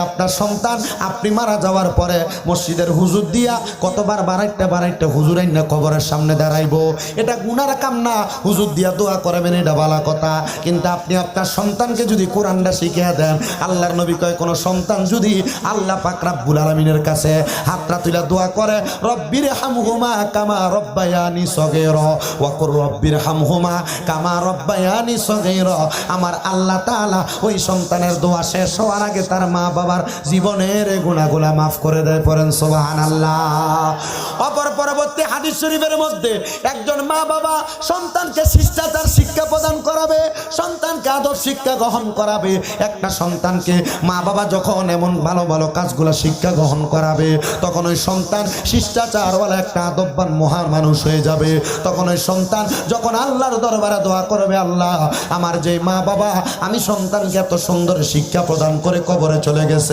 আপনার সন্তান আপনি মারা যাওয়ার পরে মসজিদের হুজুর দিয়া কতবার বাড়াইতে হুজুর আইনা কবরের সামনে দাঁড়াইবো, এটা গুনার কাম না। হুজুর দিয়া দোয়া করবেন, এটা ভালো কথা। কিন্তু আপনি আপনার সন্তানকে যদি কোরআনটা শিখিয়ে দেন, আল্লাহর নবী কয় কোন সন্তান যদি আল্লাহ পাক রব্বুল আলামিনের কাছে হাতটা তুলে দোয়া করে, রব্বির হামহুমা কামা রব্বায়ানি সগীরা ওয়া কুর রব্বির হামহুমা কামা রব্বায়ানি সগীরা, আমার আল্লাহ তাআলা ওই সন্তানের দোয়া শেষ হওয়ার আগে তার মা বাবার জীবনের গুনাহগুলো মাফ করে দেয়। পড়েন সুবহানাল্লাহ। অপর পরবর্তী হাদিস শরীফের মধ্যে একজন মা বাবা সন্তানকে শিষ্টাচার শিক্ষা প্রদান করাবে, সন্তানকে আদব শিক্ষা গ্রহণ করাবে। একটা সন্তানকে মা বাবা যখন এমন ভালো ভালো কাজগুলো শিক্ষা গ্রহণ করাবে, তখন ওই সন্তান শিষ্টাচারওয়ালা একটা আদববান মহান মানুষ হয়ে যাবে। তখন ওই সন্তান যখন আল্লাহর দরবারে দোয়া করবে, আল্লাহ আমার যে মা বাবা আমি সন্তানকে এত সুন্দর শিক্ষা প্রদান করে কবরে চলে গেছে,